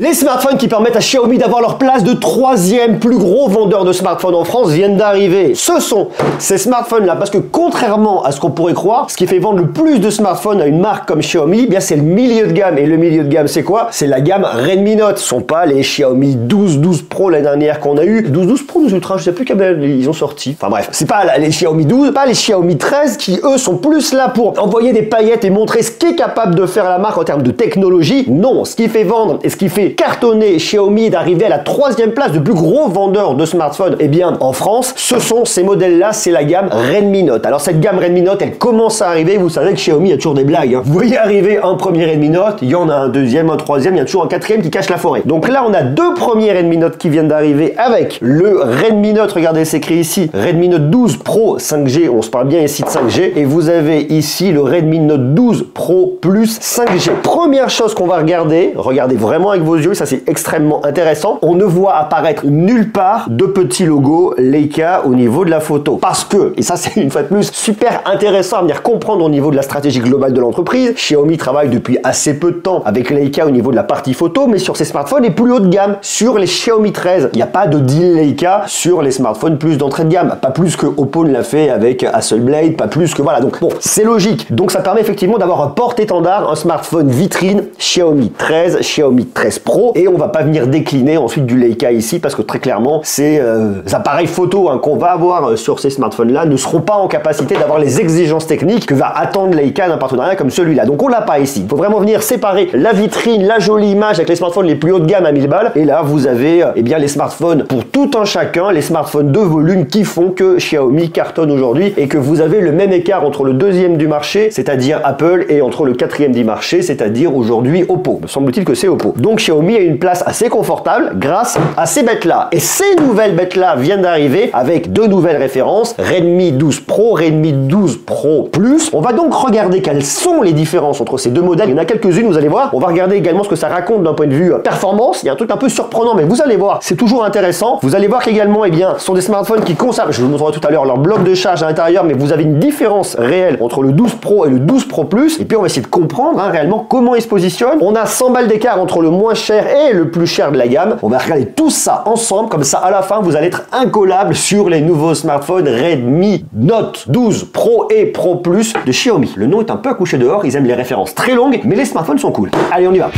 Les smartphones qui permettent à Xiaomi d'avoir leur place de troisième plus gros vendeur de smartphones en France viennent d'arriver. Ce sont ces smartphones-là, parce que contrairement à ce qu'on pourrait croire, ce qui fait vendre le plus de smartphones à une marque comme Xiaomi, eh bien c'est le milieu de gamme. Et le milieu de gamme, c'est quoi? C'est la gamme Redmi Note. Ce sont pas les Xiaomi 12 Pro l'année dernière qu'on a eu. 12 Pro, 12 Ultra, je sais plus quel ils ont sorti. Enfin bref, c'est pas les Xiaomi 12, pas les Xiaomi 13 qui eux sont plus là pour envoyer des paillettes et montrer ce qu'est capable de faire la marque en termes de technologie. Non, ce qui fait vendre et ce qui fait cartonner Xiaomi d'arriver à la troisième place de plus gros vendeur de smartphones, eh bien en France, ce sont ces modèles-là, c'est la gamme Redmi Note. Alors cette gamme Redmi Note, elle commence à arriver. Vous savez que Xiaomi a toujours des blagues. Vous voyez arriver un premier Redmi Note, il y en a un deuxième, un troisième, il y a toujours un quatrième qui cache la forêt. Donc là, on a deux premiers Redmi Note qui viennent d'arriver avec le Redmi Note. Regardez, c'est écrit ici Redmi Note 12 Pro 5G. On se parle bien ici de 5G. Et vous avez ici le Redmi Note 12 Pro Plus 5G. Première chose qu'on va regarder, regardez vraiment avec vos yeux, ça c'est extrêmement intéressant. On ne voit apparaître nulle part de petit logo Leica au niveau de la photo. Parce que, et ça c'est une fois de plus super intéressant à venir comprendre au niveau de la stratégie globale de l'entreprise, Xiaomi travaille depuis assez peu de temps avec Leica au niveau de la partie photo, mais sur ses smartphones les plus haut de gamme, sur les Xiaomi 13. Il n'y a pas de deal Leica sur les smartphones plus d'entrée de gamme. Pas plus que Oppo ne l'a fait avec Hasselblad, pas plus que voilà. Donc bon, c'est logique. Donc ça permet effectivement d'avoir un porte-étendard, un smartphone vitrine Xiaomi 13, Xiaomi 13 Pro, et on va pas venir décliner ensuite du Leica ici parce que très clairement ces appareils photo qu'on va avoir sur ces smartphones là ne seront pas en capacité d'avoir les exigences techniques que va attendre Leica d'un partenariat comme celui-là. Donc on l'a pas ici. Il faut vraiment venir séparer la vitrine, la jolie image avec les smartphones les plus haut de gamme à 1000 balles, et là vous avez eh bien les smartphones pour tout un chacun, les smartphones de volume qui font que Xiaomi cartonne aujourd'hui et que vous avez le même écart entre le deuxième du marché, c'est-à-dire Apple, et entre le quatrième du marché, c'est-à-dire aujourd'hui Oppo. Me semble-t-il que c'est Oppo. Donc Xiaomi a une place assez confortable grâce à ces bêtes-là. Et ces nouvelles bêtes-là viennent d'arriver avec deux nouvelles références, Redmi 12 Pro, Redmi 12 Pro Plus. On va donc regarder quelles sont les différences entre ces deux modèles. Il y en a quelques-unes, vous allez voir. On va regarder également ce que ça raconte d'un point de vue performance. Il y a un truc un peu surprenant, mais vous allez voir, c'est toujours intéressant. Vous allez voir qu'également, eh bien, ce sont des smartphones qui consomment, je vous montrerai tout à l'heure leur bloc de charge à l'intérieur, mais vous avez une différence réelle entre le 12 Pro et le 12 Pro Plus. Et puis on va essayer de comprendre réellement comment ils se positionnent. On a 100 balles d'écart entre le moins cher et le plus cher de la gamme. On va regarder tout ça ensemble, comme ça à la fin vous allez être incollable sur les nouveaux smartphones Redmi Note 12 Pro et Pro Plus de Xiaomi. Le nom est un peu à coucher dehors, ils aiment les références très longues, mais les smartphones sont cool. Allez, on y va.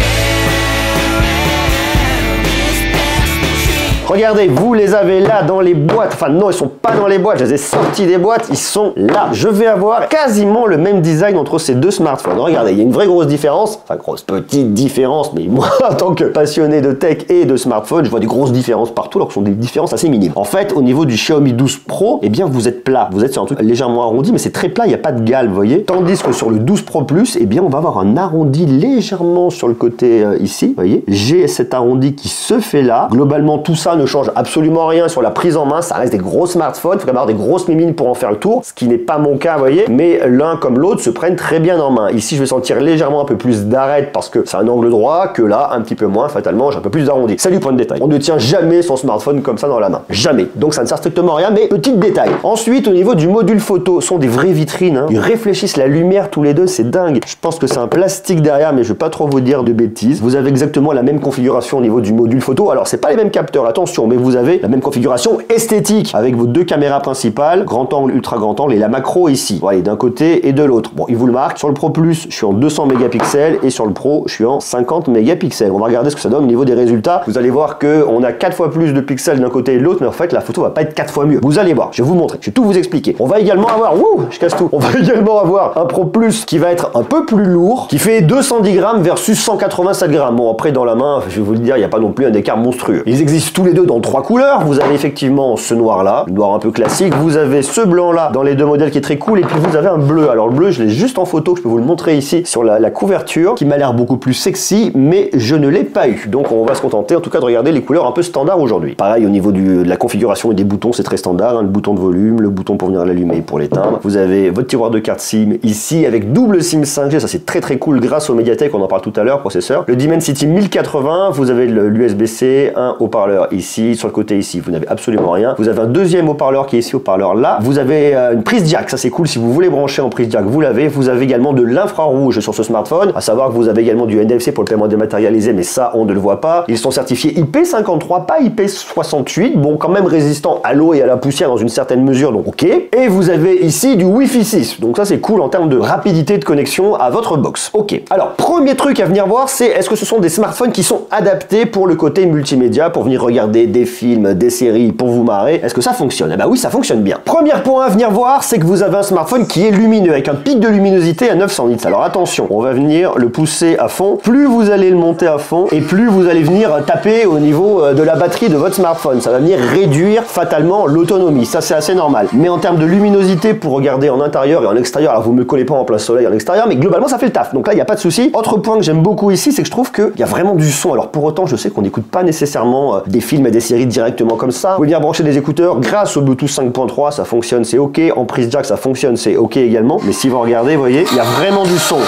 Regardez, vous les avez là dans les boîtes. Enfin non, ils sont pas dans les boîtes, je les ai sortis des boîtes, ils sont là. Je vais avoir quasiment le même design entre ces deux smartphones. Regardez, il y a une vraie grosse différence. Enfin, grosse petite différence, mais moi, en tant que passionné de tech et de smartphone, je vois des grosses différences partout, alors que ce sont des différences assez minimes. En fait, au niveau du Xiaomi 12 Pro, eh bien, vous êtes plat. Vous êtes sur un truc légèrement arrondi, mais c'est très plat, il n'y a pas de gale, vous voyez. Tandis que sur le 12 Pro Plus, eh bien, on va avoir un arrondi légèrement sur le côté ici, vous voyez. J'ai cet arrondi qui se fait là. Globalement, tout ça ne change absolument rien sur la prise en main, ça reste des gros smartphones, il faut avoir des grosses mimines pour en faire le tour, ce qui n'est pas mon cas, vous voyez, mais l'un comme l'autre se prennent très bien en main. Ici, je vais sentir légèrement un peu plus d'arête parce que c'est un angle droit, que là, un petit peu moins, fatalement, j'ai un peu plus d'arrondi. C'est du point de détail. On ne tient jamais son smartphone comme ça dans la main. Jamais. Donc ça ne sert strictement à rien, mais petit détail. Ensuite, au niveau du module photo, ce sont des vraies vitrines, hein. Ils réfléchissent la lumière tous les deux, c'est dingue. Je pense que c'est un plastique derrière, mais je vais pas trop vous dire de bêtises. Vous avez exactement la même configuration au niveau du module photo. Alors, c'est pas les mêmes capteurs, attention, mais vous avez la même configuration esthétique avec vos deux caméras principales, grand angle, ultra grand angle et la macro ici. Voilà, d'un côté et de l'autre. Bon, il vous le marque. Sur le Pro Plus, je suis en 200 mégapixels et sur le Pro, je suis en 50 mégapixels. On va regarder ce que ça donne au niveau des résultats. Vous allez voir que on a 4 fois plus de pixels d'un côté et de l'autre, mais en fait, la photo va pas être 4 fois mieux. Vous allez voir, je vais vous montrer, je vais tout vous expliquer. On va également avoir, je casse tout. On va également avoir un Pro Plus qui va être un peu plus lourd, qui fait 210 grammes versus 187 grammes. Bon, après, dans la main, je vais vous le dire, il n'y a pas non plus un écart monstrueux. Ils existent tous les deux dans 3 couleurs. Vous avez effectivement ce noir là, le noir un peu classique, vous avez ce blanc là dans les deux modèles qui est très cool, et puis vous avez un bleu. Alors le bleu, je l'ai juste en photo, je peux vous le montrer ici sur la couverture, qui m'a l'air beaucoup plus sexy, mais je ne l'ai pas eu. Donc on va se contenter en tout cas de regarder les couleurs un peu standard aujourd'hui. Pareil au niveau de la configuration et des boutons, c'est très standard, hein, le bouton de volume, le bouton pour venir l'allumer et pour l'éteindre. Vous avez votre tiroir de carte SIM ici avec double SIM 5G, ça c'est très cool grâce au Mediatek, on en parle tout à l'heure, processeur. Le Dimensity 1080, vous avez l'USB-C, un haut-parleur ici ici, sur le côté ici, vous n'avez absolument rien. Vous avez un deuxième haut-parleur qui est ici, haut-parleur là. Vous avez une prise jack, ça c'est cool, si vous voulez brancher en prise jack, vous l'avez. Vous avez également de l'infrarouge sur ce smartphone, à savoir que vous avez également du NFC pour le paiement dématérialisé, mais ça on ne le voit pas. Ils sont certifiés IP53, pas IP68, bon quand même résistant à l'eau et à la poussière dans une certaine mesure, donc ok. Et vous avez ici du Wi-Fi 6, donc ça c'est cool en termes de rapidité de connexion à votre box. Ok, alors premier truc à venir voir, c'est est-ce que ce sont des smartphones qui sont adaptés pour le côté multimédia, pour venir regarder des films, des séries, pour vous marrer. Est-ce que ça fonctionne? Eh bah oui, ça fonctionne bien. Premier point à venir voir, c'est que vous avez un smartphone qui est lumineux, avec un pic de luminosité à 900 nits. Alors attention, on va venir le pousser à fond. Plus vous allez le monter à fond, et plus vous allez venir taper au niveau de la batterie de votre smartphone. Ça va venir réduire fatalement l'autonomie. Ça, c'est assez normal. Mais en termes de luminosité, pour regarder en intérieur et en extérieur, alors vous me collez pas en plein soleil en extérieur, mais globalement, ça fait le taf. Donc là, il n'y a pas de souci. Autre point que j'aime beaucoup ici, c'est que je trouve qu'il y a vraiment du son. Alors pour autant, je sais qu'on n'écoute pas nécessairement des films et des séries directement comme ça. Vous pouvez venir brancher des écouteurs grâce au Bluetooth 5.3, ça fonctionne, c'est ok. En prise jack, ça fonctionne, c'est ok également. Mais si vous regardez, vous voyez, il y a vraiment du son.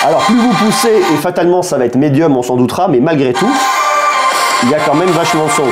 Alors plus vous poussez, et fatalement ça va être médium, on s'en doutera, mais malgré tout, il y a quand même vachement de son.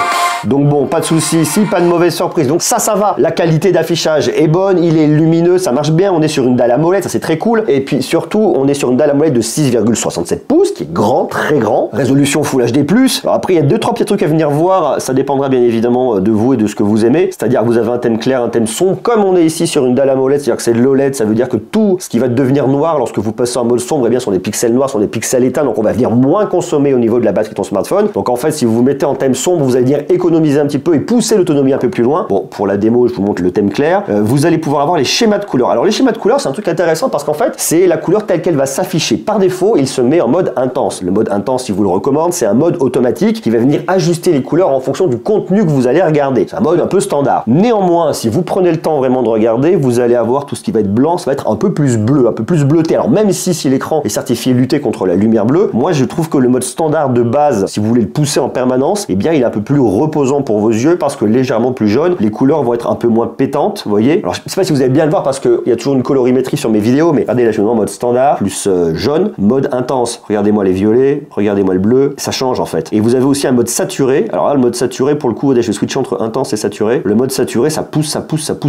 Donc bon, pas de souci ici, pas de mauvaise surprise. Donc ça va. La qualité d'affichage est bonne, il est lumineux, ça marche bien. On est sur une dalle AMOLED, ça c'est très cool. Et puis surtout, on est sur une dalle AMOLED de 6,67 pouces, qui est grand, très grand. Résolution Full HD+. Alors après, il y a 2-3 petits trucs à venir voir. Ça dépendra bien évidemment de vous et de ce que vous aimez. C'est-à-dire que vous avez un thème clair, un thème sombre. Comme on est ici sur une dalle AMOLED, c'est-à-dire que c'est de l'OLED, ça veut dire que tout ce qui va devenir noir lorsque vous passez en mode sombre, eh bien, sont des pixels noirs, sont des pixels éteints. Donc on va venir moins consommer au niveau de la batterie de ton smartphone. Donc en fait, si vous vous mettez en thème sombre, vous allez venir économiser un petit peu et pousser l'autonomie un peu plus loin. Bon, pour la démo, je vous montre le thème clair. Vous allez pouvoir avoir les schémas de couleurs. Alors les schémas de couleurs, c'est un truc intéressant parce qu'en fait, c'est la couleur telle qu'elle va s'afficher. Par défaut, il se met en mode intense. Le mode intense, si vous le recommande, c'est un mode automatique qui va venir ajuster les couleurs en fonction du contenu que vous allez regarder. C'est un mode un peu standard. Néanmoins, si vous prenez le temps vraiment de regarder, vous allez avoir tout ce qui va être blanc, ça va être un peu plus bleu, un peu plus bleuté. Alors même si l'écran est certifié lutter contre la lumière bleue, moi je trouve que le mode standard de base, si vous voulez le pousser en permanence, eh bien il est un peu plus reposant pour vos yeux parce que légèrement plus jaune, les couleurs vont être un peu moins pétantes, vous voyez. Alors je sais pas si vous allez bien le voir parce qu'il y a toujours une colorimétrie sur mes vidéos, mais regardez là je suis en mode standard, plus jaune, mode intense. Regardez-moi les violets, regardez-moi le bleu, ça change en fait. Et vous avez aussi un mode saturé. Alors là le mode saturé pour le coup, je vais switcher entre intense et saturé. Le mode saturé ça pousse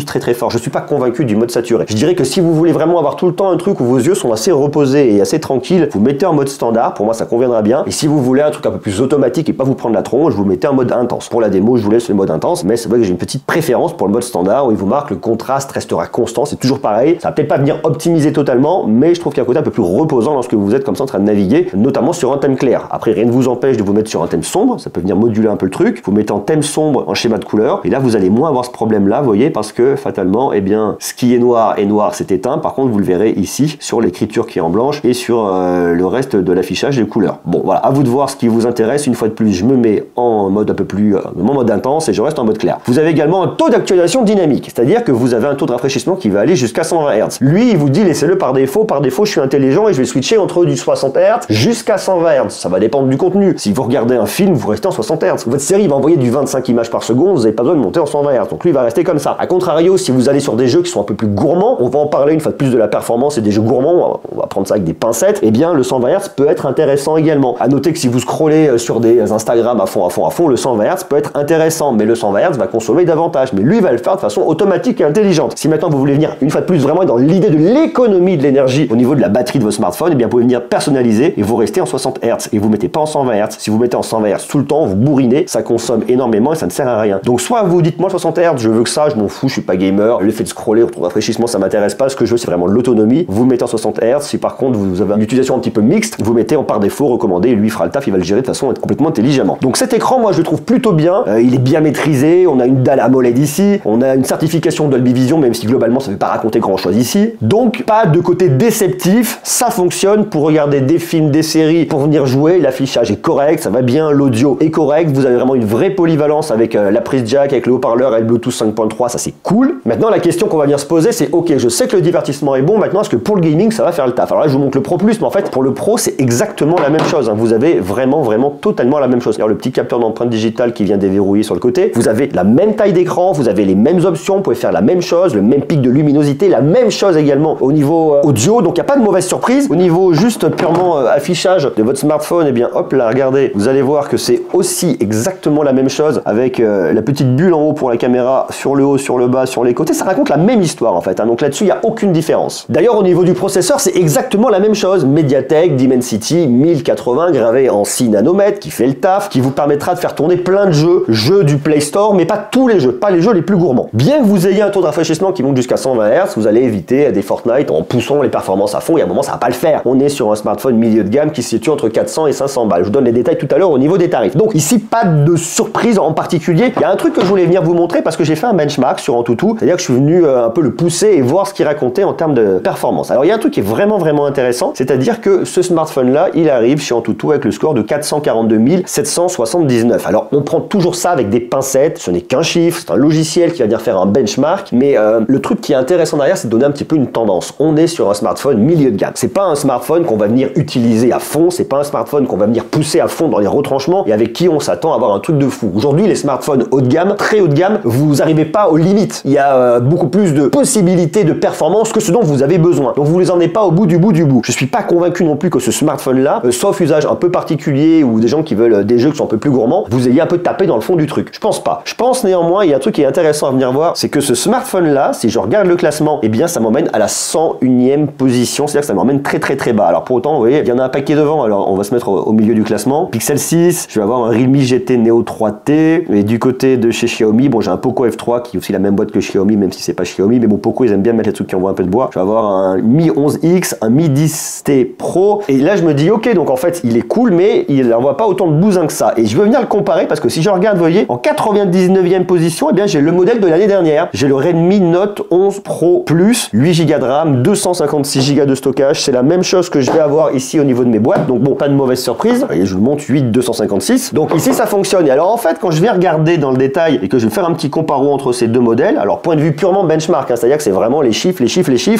très très fort. Je suis pas convaincu du mode saturé. Je dirais que si vous voulez vraiment avoir tout le temps un truc où vos yeux sont assez reposés et assez tranquilles, vous mettez en mode standard, pour moi ça conviendra bien. Et si vous voulez un truc un peu plus automatique et pas vous prendre la tronche, vous mettez en mode intense. Pour la démo, je vous laisse le mode intense, mais c'est vrai que j'ai une petite préférence pour le mode standard où il vous marque le contraste restera constant, c'est toujours pareil. Ça va peut-être pas venir optimiser totalement, mais je trouve qu'il y a un côté un peu plus reposant lorsque vous êtes comme ça en train de naviguer, notamment sur un thème clair. Après, rien ne vous empêche de vous mettre sur un thème sombre, ça peut venir moduler un peu le truc. Vous mettez en thème sombre en schéma de couleur, et là vous allez moins avoir ce problème-là, vous voyez, parce que fatalement, eh bien, ce qui est noir, c'est éteint. Par contre, vous le verrez ici sur l'écriture qui est en blanche et sur le reste de l'affichage des couleurs. Bon, voilà, à vous de voir ce qui vous intéresse. Une fois de plus, je me mets en mode un peu plus, en mode intense et je reste en mode clair. Vous avez également un taux d'actualisation dynamique, c'est-à-dire que vous avez un taux de rafraîchissement qui va aller jusqu'à 120 Hz. Lui, il vous dit laissez-le par défaut. Par défaut, je suis intelligent et je vais switcher entre du 60 Hz jusqu'à 120 Hz. Ça va dépendre du contenu. Si vous regardez un film, vous restez en 60 Hz. Votre série va envoyer du 25 images par seconde, vous n'avez pas besoin de monter en 120 Hz. Donc lui, il va rester comme ça. A contrario, si vous allez sur des jeux qui sont un peu plus gourmands, on va en parler une fois de plus de la performance et des jeux gourmands, on va prendre ça avec des pincettes, et bien le 120 Hz peut être intéressant également. À noter que si vous scrollez sur des Instagram à fond, le 120 Hz peut être intéressant, mais le 120 Hz va consommer davantage. Mais lui, il va le faire de façon automatique et intelligente. Si maintenant vous voulez venir une fois de plus vraiment dans l'idée de l'économie de l'énergie au niveau de la batterie de votre smartphone, et bien vous pouvez venir personnaliser et vous restez en 60 Hz et vous mettez pas en 120 Hz. Si vous mettez en 120 Hz tout le temps, vous bourrinez, ça consomme énormément et ça ne sert à rien. Donc soit vous dites moi 60 Hz, je veux que ça, je m'en fous, je suis pas gamer, le fait de scroller, le rafraîchissement, ça m'intéresse pas. Ce que je veux, c'est vraiment l'autonomie. Vous mettez en 60 Hz. Si par contre vous avez une utilisation un petit peu mixte, vous mettez en par défaut recommandé et lui fera le taf, il va le gérer de façon complètement intelligemment. Donc cet écran, moi je le trouve plutôt bien. Il est bien maîtrisé. On a une dalle AMOLED ici. On a une certification Dolby Vision, même si globalement ça ne veut pas raconter grand chose ici. Donc pas de côté déceptif. Ça fonctionne pour regarder des films, des séries, pour venir jouer. L'affichage est correct, ça va bien. L'audio est correct. Vous avez vraiment une vraie polyvalence avec la prise jack, avec le haut-parleur et le Bluetooth 5.3. Ça c'est cool. Maintenant la question qu'on va venir se poser, c'est ok, je sais que le divertissement est bon. Maintenant est-ce que pour le gaming ça va faire le taf? Alors là je vous montre le Pro Plus, mais en fait pour le Pro c'est exactement la même chose. Vous avez vraiment totalement la même chose. Alors le petit capteur d'empreinte digitale qui vient déverrouillé sur le côté. Vous avez la même taille d'écran, vous avez les mêmes options, vous pouvez faire la même chose, le même pic de luminosité, la même chose également au niveau audio, donc il n'y a pas de mauvaise surprise. Au niveau juste purement affichage de votre smartphone, et bien hop là, regardez, vous allez voir que c'est aussi exactement la même chose avec la petite bulle en haut pour la caméra, sur le haut, sur le bas, sur les côtés, ça raconte la même histoire en fait, hein. Donc là-dessus, il n'y a aucune différence. D'ailleurs, au niveau du processeur, c'est exactement la même chose. Mediatek Dimensity 1080 gravé en 6 nanomètres qui fait le taf, qui vous permettra de faire tourner plein de jeux du Play Store, mais pas tous les jeux, pas les jeux les plus gourmands. Bien que vous ayez un taux de rafraîchissement qui monte jusqu'à 120 Hz, vous allez éviter des Fortnite en poussant les performances à fond, et à un moment ça va pas le faire. On est sur un smartphone milieu de gamme qui se situe entre 400 et 500 balles. Je vous donne les détails tout à l'heure au niveau des tarifs. Donc ici, pas de surprise en particulier. Il y a un truc que je voulais venir vous montrer parce que j'ai fait un benchmark sur Antutu, c'est-à-dire que je suis venu un peu le pousser et voir ce qu'il racontait en termes de performance. Alors il y a un truc qui est vraiment intéressant, c'est-à-dire que ce smartphone là, il arrive chez Antutu avec le score de 442 779. Alors on prend toujours ça avec des pincettes, ce n'est qu'un chiffre, c'est un logiciel qui va venir faire un benchmark, mais le truc qui est intéressant derrière, c'est de donner un petit peu une tendance. On est sur un smartphone milieu de gamme. C'est pas un smartphone qu'on va venir utiliser à fond, c'est pas un smartphone qu'on va venir pousser à fond dans les retranchements et avec qui on s'attend à avoir un truc de fou. Aujourd'hui, les smartphones haut de gamme, très haut de gamme, vous n'arrivez pas aux limites. Il y a beaucoup plus de possibilités de performance que ce dont vous avez besoin. Donc vous les emmenez pas au bout du bout du bout. Je suis pas convaincu non plus que ce smartphone là, sauf usage un peu particulier ou des gens qui veulent des jeux qui sont un peu plus gourmands, vous ayez un peu tapé dans le fond du truc. Je pense pas. Je pense néanmoins, il y a un truc qui est intéressant à venir voir, c'est que ce smartphone là, si je regarde le classement, eh bien ça m'emmène à la 101e position, c'est-à-dire que ça m'emmène très bas. Alors pour autant, vous voyez, il y en a un paquet devant, alors on va se mettre au milieu du classement. Pixel 6, je vais avoir un Realme GT Neo 3T, et du côté de chez Xiaomi, bon j'ai un Poco F3 qui est aussi la même boîte que Xiaomi, même si c'est pas Xiaomi, mais bon Poco ils aiment bien mettre les trucs qui envoient un peu de bois. Je vais avoir un Mi 11X, un Mi 10T Pro, et là je me dis ok, donc en fait il est cool, mais il n'envoie pas autant de bousin que ça. Et je veux venir le comparer parce que si je regarde, vous voyez, en 99e position, eh bien j'ai le modèle de l'année dernière. J'ai le Redmi Note 11 Pro Plus, 8 Go de RAM, 256 Go de stockage. C'est la même chose que je vais avoir ici au niveau de mes boîtes. Donc bon, pas de mauvaise surprise. Vous voyez, je vous le montre, 8 256. Donc ici ça fonctionne. Et alors en fait, quand je vais regarder dans le détail et que je vais faire un petit comparo entre ces deux modèles, alors point de vue purement benchmark, hein, c'est-à-dire que c'est vraiment les chiffres,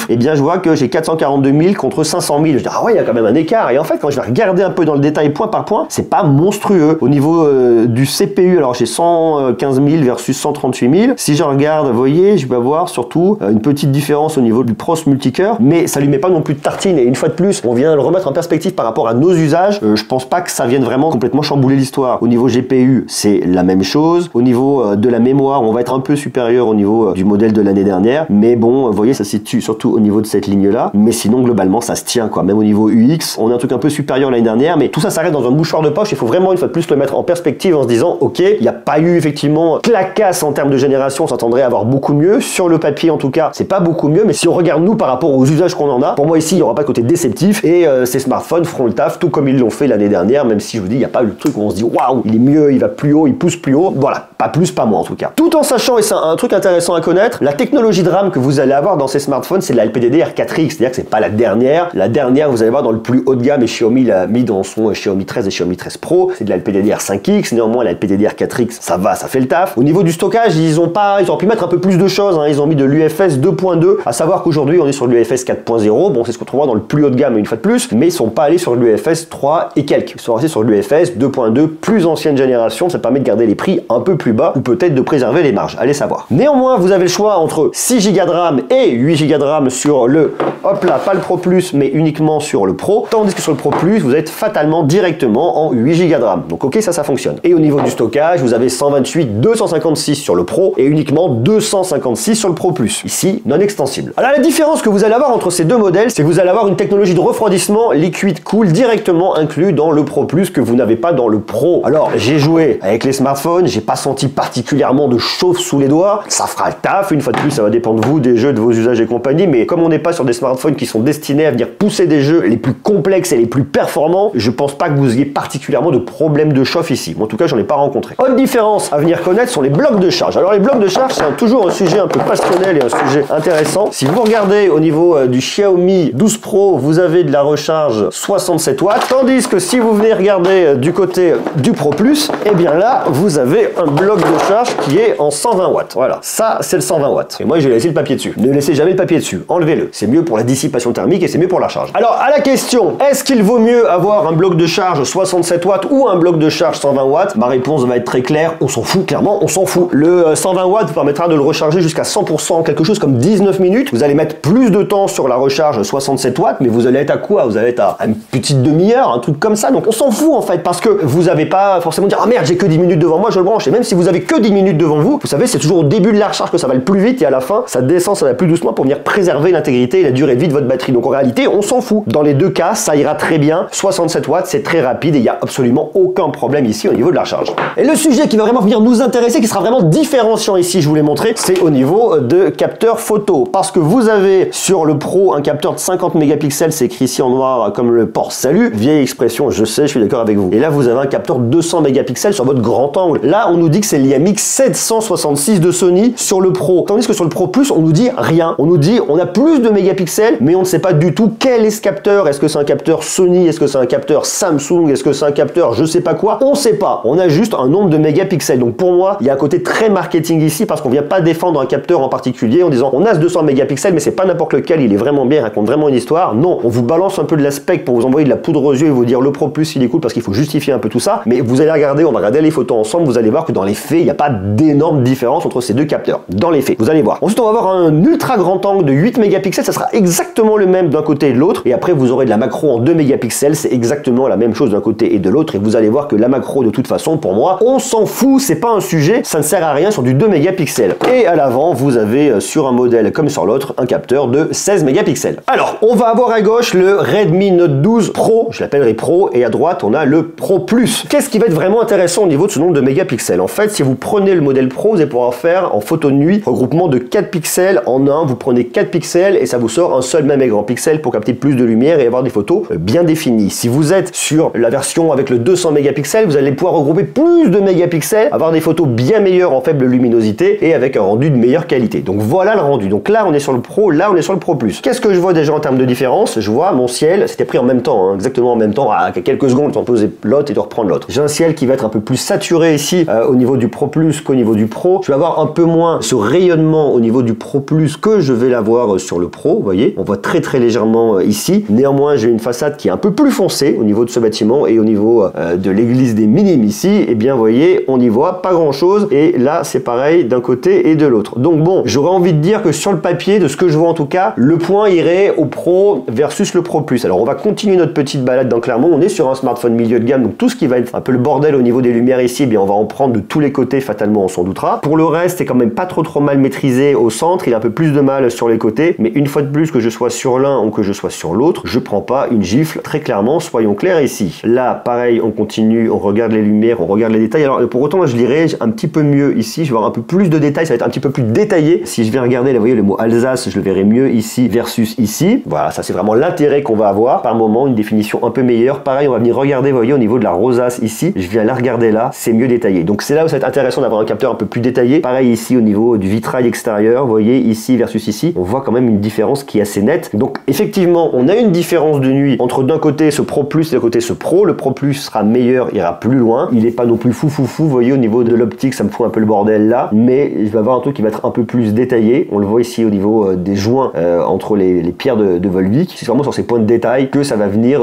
et bien je vois que j'ai 442 000 contre 500 000. Je dis ah ouais, il y a quand même un écart. Et en fait, quand je vais regarder un peu dans le détail point par point, c'est pas monstrueux. Au niveau du CPU, alors j'ai 115 000 versus 138 000. Si je regarde, vous voyez, je vais avoir surtout une petite différence au niveau du Pros Multicœur, mais ça lui met pas non plus de tartine. Et une fois de plus, on vient le remettre en perspective par rapport à nos usages. Je pense pas que ça vienne vraiment complètement chambouler l'histoire. Au niveau GPU, c'est la même chose. Au niveau de la mémoire, on va être un peu supérieur au niveau du modèle de l'année dernière. Mais bon, vous voyez, ça se situe surtout au niveau de cette ligne-là. Mais sinon, globalement, ça se tient, quoi. Même au niveau UX, on a un truc un peu supérieur l'année dernière, mais tout ça, ça reste dans un mouchoir de poche. Il faut vraiment, une fois de plus, le mettre en perspective en se disant, ok, il n'y a pas eu effectivement clacasse en termes de génération, on s'attendrait à avoir beaucoup mieux. Sur le papier, en tout cas, c'est pas beaucoup mieux, mais si on regarde nous par rapport aux usages qu'on en a, pour moi ici, il n'y aura pas de côté déceptif et ces smartphones feront le taf tout comme ils l'ont fait l'année dernière, même si je vous dis, il n'y a pas eu le truc où on se dit, waouh, il est mieux, il va plus haut, il pousse plus haut. Voilà, pas plus, pas moins en tout cas. Tout en sachant, et c'est un truc intéressant à connaître, la technologie de RAM que vous allez avoir dans ces smartphones, c'est la LPDDR4X, c'est-à-dire que c'est pas la dernière. La dernière, vous allez voir dans le plus haut de gamme, et Xiaomi l'a mis dans son Xiaomi 13 et Xiaomi 13 Pro, c'est de la LPDDR5X, néanmoins la LPDDR4X, ça va, ça fait le taf. Au niveau du stockage, ils ont pu mettre un peu plus de choses, hein. Ils ont mis de l'UFS 2.2, à savoir qu'aujourd'hui on est sur l'UFS 4.0, bon c'est ce qu'on trouvera dans le plus haut de gamme une fois de plus, mais ils sont pas allés sur l'UFS 3 et quelques, ils sont restés sur l'UFS 2.2, plus ancienne génération, ça permet de garder les prix un peu plus bas, ou peut-être de préserver les marges, allez savoir. Néanmoins, vous avez le choix entre 6 Go de RAM et 8 Go de RAM sur le, hop là, pas le Pro Plus, mais uniquement sur le Pro, tandis que sur le Pro Plus, vous êtes fatalement directement en 8 Go de RAM, donc ok, ça fonctionne. Et au niveau du stockage, vous avez 128, 256 sur le Pro, et uniquement 256 sur le Pro Plus, ici non extensible. Alors la différence que vous allez avoir entre ces deux modèles, c'est que vous allez avoir une technologie de refroidissement liquide cool directement inclus dans le Pro Plus que vous n'avez pas dans le Pro. Alors j'ai joué avec les smartphones, j'ai pas senti particulièrement de chauffe sous les doigts, ça fera le taf, une fois de plus ça va dépendre de vous, des jeux, de vos usages et compagnie, mais comme on n'est pas sur des smartphones qui sont destinés à venir pousser des jeux les plus complexes et les plus performants, je pense pas que vous ayez particulièrement de problème de chauffe ici. En tout cas, j'en ai pas rencontré. Autre différence à venir connaître sont les blocs de charge. Alors les blocs de charge, c'est toujours un sujet un peu passionnel et un sujet intéressant. Si vous regardez au niveau du Xiaomi 12 Pro, vous avez de la recharge 67 watts, tandis que si vous venez regarder du côté du Pro Plus, eh bien là, vous avez un bloc bloc de charge qui est en 120 watts. Voilà, ça c'est le 120 watts. Et moi je vais laisser le papier dessus. Ne laissez jamais le papier dessus, enlevez-le. C'est mieux pour la dissipation thermique et c'est mieux pour la charge. Alors à la question, est-ce qu'il vaut mieux avoir un bloc de charge 67 watts ou un bloc de charge 120 watts? Ma réponse va être très claire, on s'en fout, clairement on s'en fout. Le 120 watts vous permettra de le recharger jusqu'à 100% en quelque chose comme 19 minutes. Vous allez mettre plus de temps sur la recharge 67 watts, mais vous allez être à quoi? Vous allez être à une petite demi-heure, un truc comme ça. Donc on s'en fout en fait, parce que vous n'avez pas forcément dire ah merde j'ai que 10 minutes devant moi, je le branche. Et même si vous avez que 10 minutes devant vous, vous savez c'est toujours au début de la recharge que ça va le plus vite et à la fin ça descend, ça va plus doucement pour venir préserver l'intégrité et la durée de vie de votre batterie. Donc en réalité on s'en fout. Dans les deux cas ça ira très bien. 67 watts c'est très rapide et il n'y a absolument aucun problème ici au niveau de la recharge. Et le sujet qui va vraiment venir nous intéresser, qui sera vraiment différenciant ici, je vous l'ai montré, c'est au niveau de capteur photo. Parce que vous avez sur le Pro un capteur de 50 mégapixels, c'est écrit ici en noir comme le port salut. Vieille expression, je sais, je suis d'accord avec vous. Et là vous avez un capteur de 200 mégapixels sur votre grand angle. Là on nous dit que c'est l'IMX 766 de Sony sur le Pro. Tandis que sur le Pro Plus on nous dit rien. On nous dit on a plus de mégapixels mais on ne sait pas du tout quel est ce capteur. Est-ce que c'est un capteur Sony? Est-ce que c'est un capteur Samsung? Est-ce que c'est un capteur je sais pas quoi? On sait pas. On a juste un nombre de mégapixels. Donc pour moi il y a un côté très marketing ici parce qu'on vient pas défendre un capteur en particulier en disant on a ce 200 mégapixels mais c'est pas n'importe lequel, il est vraiment bien, il raconte vraiment une histoire. Non, on vous balance un peu de la spec pour vous envoyer de la poudre aux yeux et vous dire le Pro Plus il est cool parce qu'il faut justifier un peu tout ça. Mais vous allez regarder, on va regarder les photos ensemble, vous allez voir que dans les faits il n'y a pas d'énorme différence entre ces deux capteurs. Dans les faits, vous allez voir. Ensuite on va avoir un ultra grand angle de 8 mégapixels, ça sera exactement le même d'un côté et de l'autre. Et après vous aurez de la macro en 2 mégapixels, c'est exactement la même chose d'un côté et de l'autre. Et vous allez voir que la macro de toute façon pour moi, on s'en fout, c'est pas un sujet, ça ne sert à rien sur du 2 mégapixels. Et à l'avant vous avez sur un modèle comme sur l'autre un capteur de 16 mégapixels. Alors on va avoir à gauche le Redmi Note 12 Pro, je l'appellerai Pro, et à droite on a le Pro Plus. Qu'est-ce qui va être vraiment intéressant au niveau de ce nombre de mégapixels? En fait si vous prenez le modèle Pro, vous allez pouvoir faire en photo de nuit regroupement de 4 pixels en un, vous prenez 4 pixels et ça vous sort un seul même écran pixel pour capter plus de lumière et avoir des photos bien définies. Si vous êtes sur la version avec le 200 mégapixels, vous allez pouvoir regrouper plus de mégapixels, avoir des photos bien meilleures en faible luminosité et avec un rendu de meilleure qualité. Donc voilà le rendu. Donc là on est sur le Pro, là on est sur le Pro Plus. Qu'est-ce que je vois déjà en termes de différence? Je vois mon ciel, c'était pris en même temps, hein, exactement en même temps, à quelques secondes, on poser l'autre et de reprendre l'autre. J'ai un ciel qui va être un peu plus saturé ici au niveau du Pro Plus qu'au niveau du Pro. Je vais avoir un peu moins ce rayonnement au niveau du Pro Plus que je vais l'avoir sur le Pro, vous voyez. On voit très légèrement ici. Néanmoins, j'ai une façade qui est un peu plus foncée au niveau de ce bâtiment et au niveau de l'église des Minimes ici, et bien vous voyez, on n'y voit pas grand chose et là c'est pareil d'un côté et de l'autre. Donc bon, j'aurais envie de dire que sur le papier, de ce que je vois en tout cas, le point irait au Pro versus le Pro Plus. Alors on va continuer notre petite balade dans Clermont, on est sur un smartphone milieu de gamme, donc tout ce qui va être un peu le bordel au niveau des lumières ici, eh bien on va en prendre de tous les côtés fatalement, on s'en doutera. Pour le reste, c'est quand même pas trop mal maîtrisé au centre, il a un peu plus de mal sur les côtés, mais une fois de plus que je sois sur l'un ou que je sois sur l'autre, je prends pas une gifle, très clairement, soyons clairs ici. Là, pareil, on continue, on regarde les lumières, on regarde les détails. Alors pour autant, je dirais un petit peu mieux ici, je vais avoir un peu plus de détails, ça va être un petit peu plus détaillé. Si je viens regarder, là, vous voyez le mot Alsace, je le verrai mieux ici versus ici. Voilà, ça c'est vraiment l'intérêt qu'on va avoir. Par moment, une définition un peu meilleure. Pareil, on va venir regarder, vous voyez, au niveau de la rosace ici, je viens la regarder là, c'est mieux détaillé. Donc c'est là où ça va être intéressant d'avoir un capteur un peu plus détaillé. Pareil ici au niveau du vitrail extérieur, vous voyez, ici versus ici, on voit quand même une différence qui est assez nette. Donc effectivement, on a une différence de nuit entre d'un côté ce Pro Plus et d'un côté ce Pro. Le Pro Plus sera meilleur, ira plus loin. Il n'est pas non plus fou, vous voyez, au niveau de l'optique, ça me fout un peu le bordel là, mais je vais avoir un truc qui va être un peu plus détaillé. On le voit ici au niveau des joints entre les pierres de Volvic. C'est vraiment sur ces points de détail que ça va venir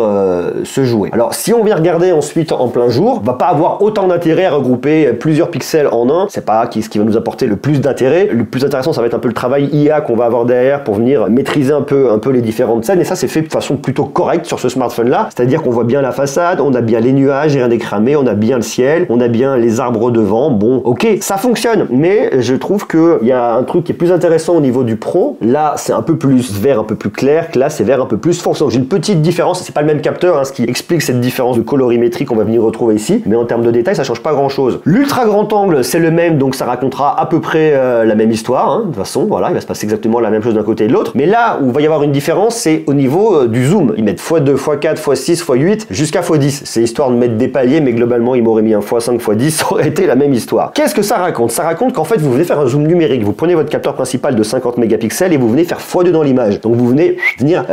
se jouer. Alors si on vient regarder ensuite en plein jour, on va pas avoir autant d'intérêt à regrouper plusieurs pixels en un. C'est pas ce qui va nous apporter le plus d'intérêt. Le plus intéressant, ça va être un peu le travail IA qu'on va avoir derrière pour venir maîtriser un peu les différentes scènes. Et ça, c'est fait de façon plutôt correcte sur ce smartphone là. C'est-à-dire qu'on voit bien la façade, on a bien les nuages, rien n'est cramé, on a bien le ciel, on a bien les arbres devant. Bon, ok, ça fonctionne. Mais je trouve que il y a un truc qui est plus intéressant au niveau du Pro. Là, c'est un peu plus vert, un peu plus clair. Que là, c'est vert un peu plus foncé. J'ai une petite différence. C'est pas le même capteur, hein, ce qui explique cette différence de colorimétrie qu'on va venir retrouver ici. Mais en termes de détails, ça change pas grand-chose. L'ultra grand angle, c'est le même, donc ça racontera à peu près la même histoire. Hein. De toute façon, voilà, il va se passer exactement la même chose d'un côté et de l'autre. Mais là où il va y avoir une différence, c'est au niveau du zoom. Ils mettent x2, x4, x6, x8, jusqu'à x10. C'est histoire de mettre des paliers, mais globalement, ils m'auraient mis un x5, x10, ça aurait été la même histoire. Qu'est-ce que ça raconte? Ça raconte qu'en fait, vous venez faire un zoom numérique. Vous prenez votre capteur principal de 50 mégapixels et vous venez faire x2 dans l'image. Donc vous venez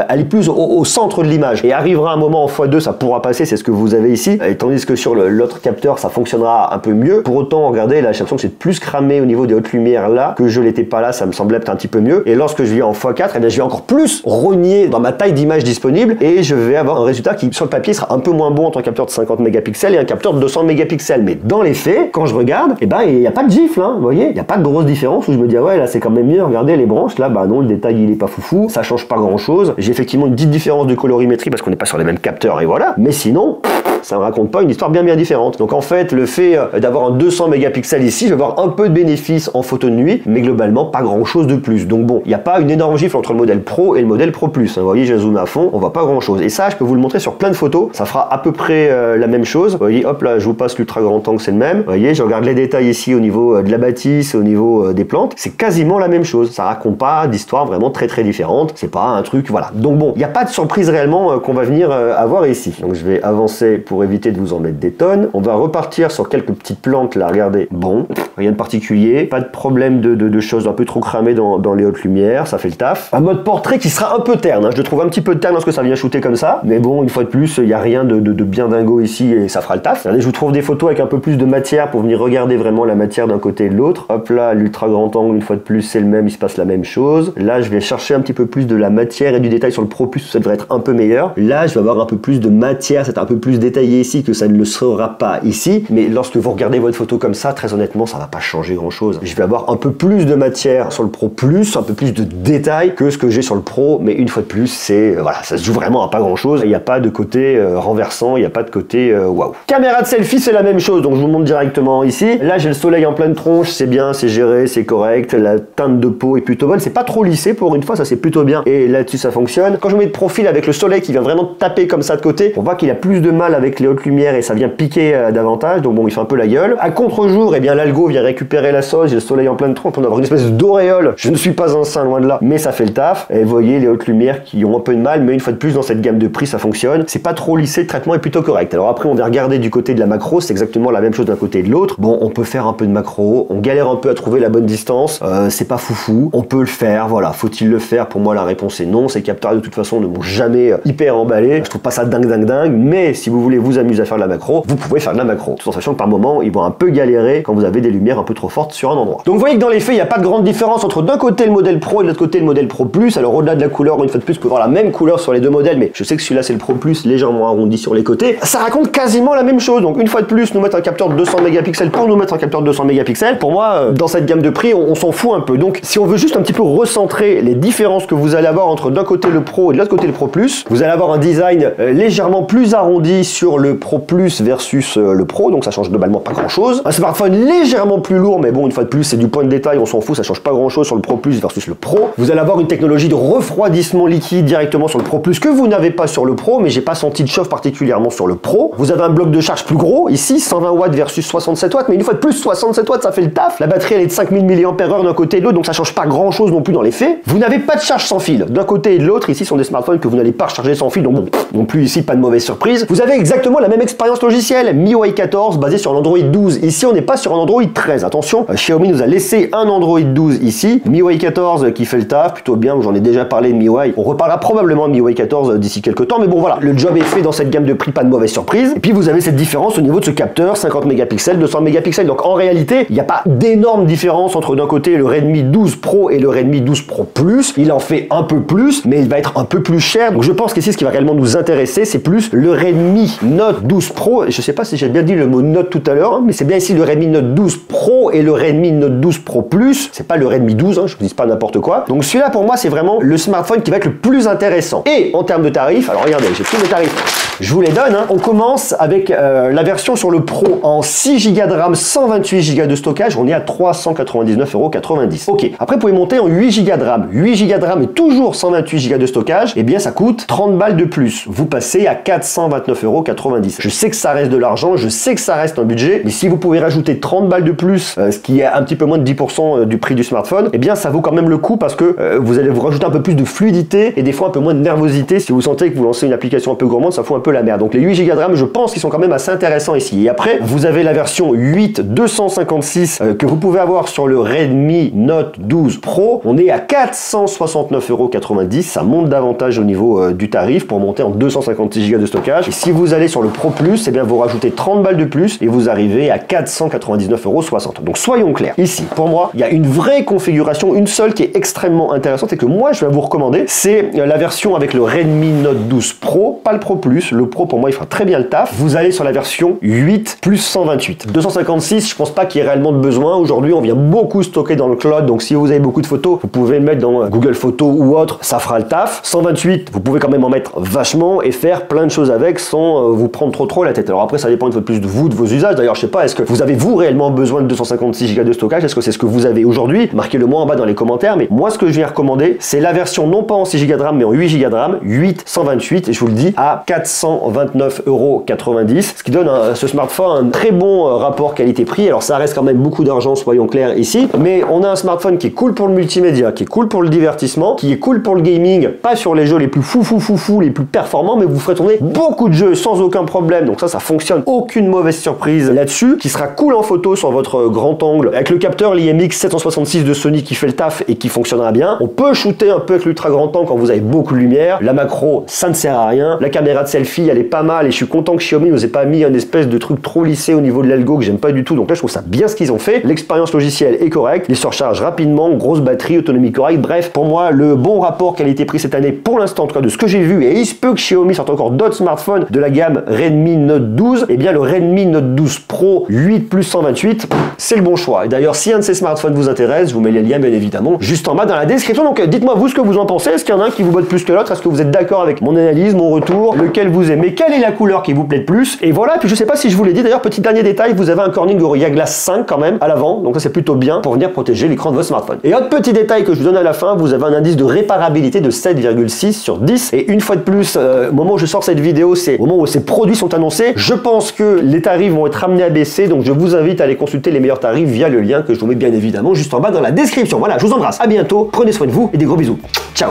aller plus au centre de l'image. Et arrivera un moment en x2, ça pourra passer, c'est ce que vous avez ici. Et tandis que sur l'autre capteur, ça fonctionnera un peu mieux. Pour autant, regardez, là j'ai l'impression que c'est plus cramé au niveau des hautes lumières là, que je l'étais pas là, ça me semblait peut-être un petit peu mieux. Et lorsque je vais en x4, eh bien, je vais encore plus rogner dans ma taille d'image disponible et je vais avoir un résultat qui, sur le papier, sera un peu moins bon entre un capteur de 50 mégapixels et un capteur de 200 mégapixels. Mais dans les faits, quand je regarde, eh ben, il n'y a pas de gifle, hein, vous voyez, il n'y a pas de grosse différence où je me dis, ah ouais, là c'est quand même mieux, regardez les branches, là, bah non, le détail il est pas foufou, ça change pas grand chose. J'ai effectivement une petite différence de colorimétrie parce qu'on n'est pas sur les mêmes capteurs et voilà. Mais sinon, ça ne raconte pas une histoire bien différente. Donc en fait, le fait d'avoir un 200 mégapixels ici, je vais avoir un peu de bénéfice en photo de nuit, mais globalement pas grand chose de plus. Donc bon, il n'y a pas une énorme gifle entre le modèle Pro et le modèle Pro Plus. Vous voyez, j'ai zoomé à fond, on voit pas grand chose. Et ça, je peux vous le montrer sur plein de photos, ça fera à peu près la même chose. Vous voyez, hop là, je vous passe l'ultra grand angle, c'est le même. Vous voyez, je regarde les détails ici au niveau de la bâtisse, au niveau des plantes, c'est quasiment la même chose. Ça raconte pas d'histoire vraiment très différente. C'est pas un truc, voilà. Donc bon, il n'y a pas de surprise réellement qu'on va venir avoir ici. Donc je vais avancer pour éviter de vous en mettre des tonnes. On va repartir sur quelques petites plantes là, regardez. Bon, rien de particulier, pas de problème de choses un peu trop cramées dans les hautes lumières, ça fait le taf. Un mode portrait qui sera un peu terne, hein. Je le trouve un petit peu terne lorsque ça vient shooter comme ça, mais bon, une fois de plus, il n'y a rien de bien dingo ici et ça fera le taf. Regardez, je vous trouve des photos avec un peu plus de matière pour venir regarder vraiment la matière d'un côté et de l'autre. Hop là, l'ultra grand angle, une fois de plus, c'est le même, il se passe la même chose. Là, je vais chercher un petit peu plus de la matière et du détail sur le Pro Plus, ça devrait être un peu meilleur. Là, je vais avoir un peu plus de matière, c'est un peu plus détaillé ici que ça ne le sera pas ici, mais lorsque vous regardez votre photo comme ça, très honnêtement, ça va pas changer grand chose. Je vais avoir un peu plus de matière sur le Pro Plus, un peu plus de détails que ce que j'ai sur le Pro, mais une fois de plus, c'est voilà, ça se joue vraiment à pas grand chose. Il n'y a pas de côté renversant, il n'y a pas de côté waouh. Caméra de selfie, c'est la même chose, donc je vous montre directement ici. Là, j'ai le soleil en pleine tronche, c'est bien, c'est géré, c'est correct. La teinte de peau est plutôt bonne, c'est pas trop lissé pour une fois, ça c'est plutôt bien. Et là-dessus, ça fonctionne. Quand je mets de profil avec le soleil qui vient vraiment taper comme ça de côté, on voit qu'il a plus de mal avec les hautes lumières et ça vient piquer davantage, donc bon, il fait un peu la gueule. À contre-jour, eh bien l'algo vient récupérer la sauce, j'ai le soleil en pleine tronche, on va avoir une espèce d'auréole. Je ne suis pas un saint, loin de là, mais ça fait le taf. Et vous voyez les hautes lumières qui ont un peu de mal, mais une fois de plus, dans cette gamme de prix, ça fonctionne. C'est pas trop lissé, le traitement est plutôt correct. Alors après, on va regarder du côté de la macro, c'est exactement la même chose d'un côté et de l'autre. Bon, on peut faire un peu de macro, on galère un peu à trouver la bonne distance, c'est pas foufou, on peut le faire, voilà. Faut-il le faire? Pour moi, la réponse est non. Ces capteurs de toute façon ne m'ont jamais hyper emballé. Je trouve pas ça dingue, mais si vous voulez vous amuser à faire de la macro, vous pouvez faire de la macro. Tout en sachant que par moment, ils vont un peu galérer quand vous avez des lumières un peu trop fortes sur un endroit. Donc vous voyez que dans les faits, il n'y a pas de grande différence entre d'un côté le modèle Pro et de l'autre côté le modèle Pro Plus. Alors au-delà de la couleur, une fois de plus, vous pouvez voir la même couleur sur les deux modèles, mais je sais que celui-là c'est le Pro Plus légèrement arrondi sur les côtés. Ça raconte quasiment la même chose. Donc une fois de plus, nous mettre un capteur de 200 mégapixels pour nous mettre un capteur de 200 mégapixels. Pour moi, dans cette gamme de prix, on s'en fout un peu. Donc si on veut juste un petit peu recentrer les différences que vous allez avoir entre d'un côté le Pro et de l'autre côté le Pro Plus, vous allez avoir un design légèrement plus arrondi sur le Pro Plus versus le Pro, donc ça change globalement pas grand chose. Un smartphone légèrement plus lourd, mais bon, une fois de plus, c'est du point de détail, on s'en fout, ça change pas grand chose sur le Pro Plus versus le Pro. Vous allez avoir une technologie de refroidissement liquide directement sur le Pro Plus que vous n'avez pas sur le Pro, mais j'ai pas senti de chauffe particulièrement sur le Pro. Vous avez un bloc de charge plus gros, ici 120 watts versus 67 watts, mais une fois de plus, 67 watts ça fait le taf. La batterie elle est de 5000 mAh d'un côté et de l'autre, donc ça change pas grand chose non plus dans les faits. Vous n'avez pas de charge sans fil d'un côté et de l'autre, ici sont des smartphones que vous n'allez pas recharger sans fil, donc bon, non plus ici pas de mauvaise surprise. Vous avez exactement la même expérience logicielle, MIUI 14 basé sur l'Android 12. Ici on n'est pas sur un Android 13, attention, Xiaomi nous a laissé un Android 12 ici, MIUI 14 qui fait le taf, plutôt bien, j'en ai déjà parlé de MIUI, on reparlera probablement de MIUI 14 d'ici quelques temps, mais bon voilà, le job est fait dans cette gamme de prix, pas de mauvaise surprise. Et puis vous avez cette différence au niveau de ce capteur, 50 mégapixels, 200 mégapixels, donc en réalité, il n'y a pas d'énorme différence entre d'un côté le Redmi 12 Pro et le Redmi 12 Pro Plus, il en fait un peu plus, mais il va être un peu plus cher, donc je pense qu'ici ce qui va réellement nous intéresser, c'est plus le Redmi Note 12 Pro, et je sais pas si j'ai bien dit le mot Note tout à l'heure, hein, mais c'est bien ici le Redmi Note 12 Pro et le Redmi Note 12 Pro Plus, c'est pas le Redmi 12, hein, je vous dis pas n'importe quoi, donc celui-là pour moi c'est vraiment le smartphone qui va être le plus intéressant. Et en termes de tarifs, alors regardez, j'ai tous les tarifs, je vous les donne, hein. On commence avec la version sur le Pro en 6 Go de RAM, 128 Go de stockage, on est à 399,90 €. Ok, après vous pouvez monter en 8 Go de RAM, 8 Go de RAM et toujours 128 Go de stockage, et bien ça coûte 30 balles de plus, vous passez à 429,90 €. Je sais que ça reste de l'argent, je sais que ça reste un budget, mais si vous pouvez rajouter 30 balles de plus, ce qui est un petit peu moins de 10% du prix du smartphone, et bien ça vaut quand même le coup parce que vous allez vous rajouter un peu plus de fluidité et des fois un peu moins de nervosité. Si vous sentez que vous lancez une application un peu gourmande, ça fout un peu la merde. Donc les 8 Go de RAM, je pense qu'ils sont quand même assez intéressants ici. Et après, vous avez la version 8 256 que vous pouvez avoir sur le Redmi Note 12 Pro. On est à 469,90 €. Ça monte davantage au niveau du tarif pour monter en 256 Go de stockage. Et si vous allez allez sur le Pro Plus, eh bien vous rajoutez 30 balles de plus et vous arrivez à 499,60 €. Donc soyons clairs. Ici, pour moi, il y a une vraie configuration, une seule qui est extrêmement intéressante et que moi je vais vous recommander. C'est la version avec le Redmi Note 12 Pro, pas le Pro Plus. Le Pro pour moi il fera très bien le taf. Vous allez sur la version 8 plus 128. 256, je pense pas qu'il y ait réellement de besoin. Aujourd'hui, on vient beaucoup stocker dans le cloud. Donc si vous avez beaucoup de photos, vous pouvez le mettre dans Google Photos ou autre, ça fera le taf. 128, vous pouvez quand même en mettre vachement et faire plein de choses avec sans vous prendre trop la tête. Alors après, ça dépend une fois de plus de vous, de vos usages. D'ailleurs, je sais pas, est-ce que vous avez vous réellement besoin de 256 Go de stockage? Est-ce que c'est ce que vous avez aujourd'hui? Marquez-le moi en bas dans les commentaires. Mais moi, ce que je viens recommander, c'est la version non pas en 6 Go de RAM, mais en 8 Go de RAM, 8 128, et je vous le dis, à 429,90 €, ce qui donne à ce smartphone un très bon rapport qualité-prix. Alors ça reste quand même beaucoup d'argent, soyons clairs ici, mais on a un smartphone qui est cool pour le multimédia, qui est cool pour le divertissement, qui est cool pour le gaming, pas sur les jeux les plus fou, les plus performants, mais vous ferez tourner beaucoup de jeux sans aucun problème. Donc ça fonctionne, aucune mauvaise surprise là-dessus, qui sera cool en photo sur votre grand angle, avec le capteur l'IMX 766 de Sony qui fait le taf et qui fonctionnera bien. On peut shooter un peu avec l'ultra grand angle quand vous avez beaucoup de lumière. La macro, ça ne sert à rien. La caméra de selfie, elle est pas mal et je suis content que Xiaomi nous ait pas mis un espèce de truc trop lissé au niveau de l'algo que j'aime pas du tout. Donc là, je trouve ça bien ce qu'ils ont fait. L'expérience logicielle est correcte. Il se recharge rapidement, grosse batterie, autonomie correcte. Bref, pour moi, le bon rapport qualité-prix cette année, pour l'instant, en tout cas de ce que j'ai vu, et il se peut que Xiaomi sorte encore d'autres smartphones de la gamme Redmi Note 12, et bien le Redmi Note 12 Pro 8 plus 128, c'est le bon choix. Et d'ailleurs, si un de ces smartphones vous intéresse, je vous mets les liens bien évidemment juste en bas dans la description. Donc dites-moi vous ce que vous en pensez. Est-ce qu'il y en a un qui vous botte plus que l'autre? Est-ce que vous êtes d'accord avec mon analyse, mon retour, lequel vous aimez, quelle est la couleur qui vous plaît le plus? Et voilà, puis je sais pas si je vous l'ai dit, d'ailleurs, petit dernier détail, vous avez un Corning Gorilla Glass 5 quand même à l'avant, donc ça c'est plutôt bien pour venir protéger l'écran de votre smartphone. Et autre petit détail que je vous donne à la fin, vous avez un indice de réparabilité de 7,6 sur 10, et une fois de plus, au moment où je sors cette vidéo, c'est au moment où ces produits sont annoncés, je pense que les tarifs vont être amenés à baisser, donc je vous invite à aller consulter les meilleurs tarifs via le lien que je vous mets bien évidemment juste en bas dans la description. Voilà, je vous embrasse, à bientôt, prenez soin de vous et des gros bisous. Ciao.